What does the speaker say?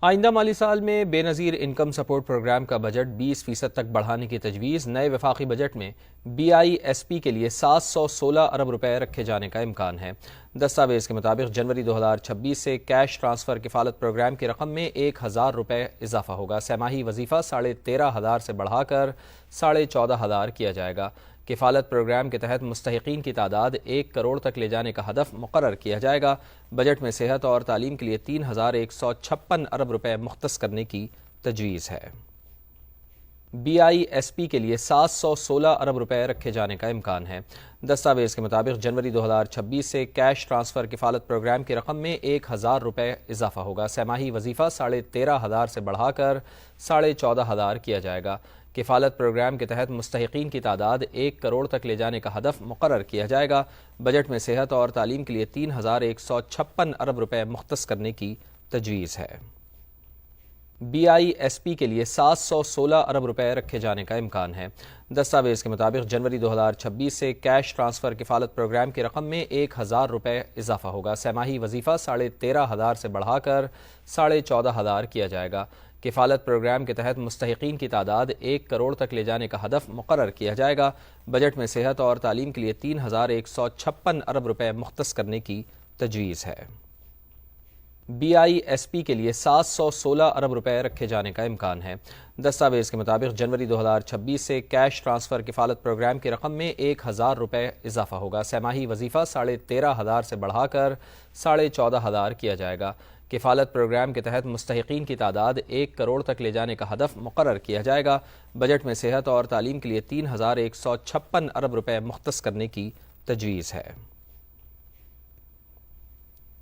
آئندہ مالی سال میں بے نظیر انکم سپورٹ پروگرام کا بجٹ 20% تک بڑھانے کی تجویز۔ نئے وفاقی بجٹ میں BISP کے لیے 716 ارب روپے رکھے جانے کا امکان ہے۔ دستاویز کے مطابق جنوری 2026 سے کیش ٹرانسفر کفالت پروگرام کی رقم میں 1000 روپے اضافہ ہوگا۔ سہ ماہی وظیفہ 13,500 سے بڑھا کر 14,500 کیا جائے گا۔ کفالت پروگرام کے تحت مستحقین کی تعداد 1 کروڑ تک لے جانے کا ہدف مقرر کیا جائے گا۔ بجٹ میں صحت اور تعلیم کے لیے 3,156 ارب روپے مختص کرنے کی تجویز ہے۔ BISP کے لیے 716 ارب روپے رکھے جانے کا امکان ہے۔ دستاویز کے مطابق جنوری 2026 سے کیش ٹرانسفر کفالت پروگرام کی رقم میں 1000 روپے اضافہ ہوگا۔ سہ ماہی وظیفہ 13,500 سے بڑھا کر 14,500 کیا جائے گا۔ کفالت پروگرام کے تحت مستحقین کی تعداد 1 کروڑ تک لے جانے کا ہدف مقرر کیا جائے گا۔ بجٹ میں صحت اور تعلیم کے لیے 3,156 ارب روپے مختص کرنے کی تجویز ہے۔ BISP کے لیے 716 ارب روپے رکھے جانے کا امکان ہے۔ دستاویز کے مطابق جنوری 2026 سے کیش ٹرانسفر کفالت پروگرام کی رقم میں 1000 روپے اضافہ ہوگا۔ سہ ماہی وظیفہ 13,500 سے بڑھا کر 14,500 کیا جائے گا۔ کفالت پروگرام کے تحت مستحقین کی تعداد 1 کروڑ تک لے جانے کا ہدف مقرر کیا جائے گا۔ بجٹ میں صحت اور تعلیم کے لیے 3,156 ارب روپے مختص کرنے کی تجویز ہے۔ BISP کے لیے 716 ارب روپے رکھے جانے کا امکان ہے۔ دستاویز کے مطابق جنوری 2026 سے کیش ٹرانسفر کفالت پروگرام کی رقم میں 1000 روپے اضافہ ہوگا۔ سہ ماہی وظیفہ 13,500 سے بڑھا کر 14,500 کیا جائے گا۔ کفالت پروگرام کے تحت مستحقین کی تعداد 1 کروڑ تک لے جانے کا ہدف مقرر کیا جائے گا۔ بجٹ میں صحت اور تعلیم کے لیے 3,156 ارب روپے مختص کرنے کی تجویز ہے۔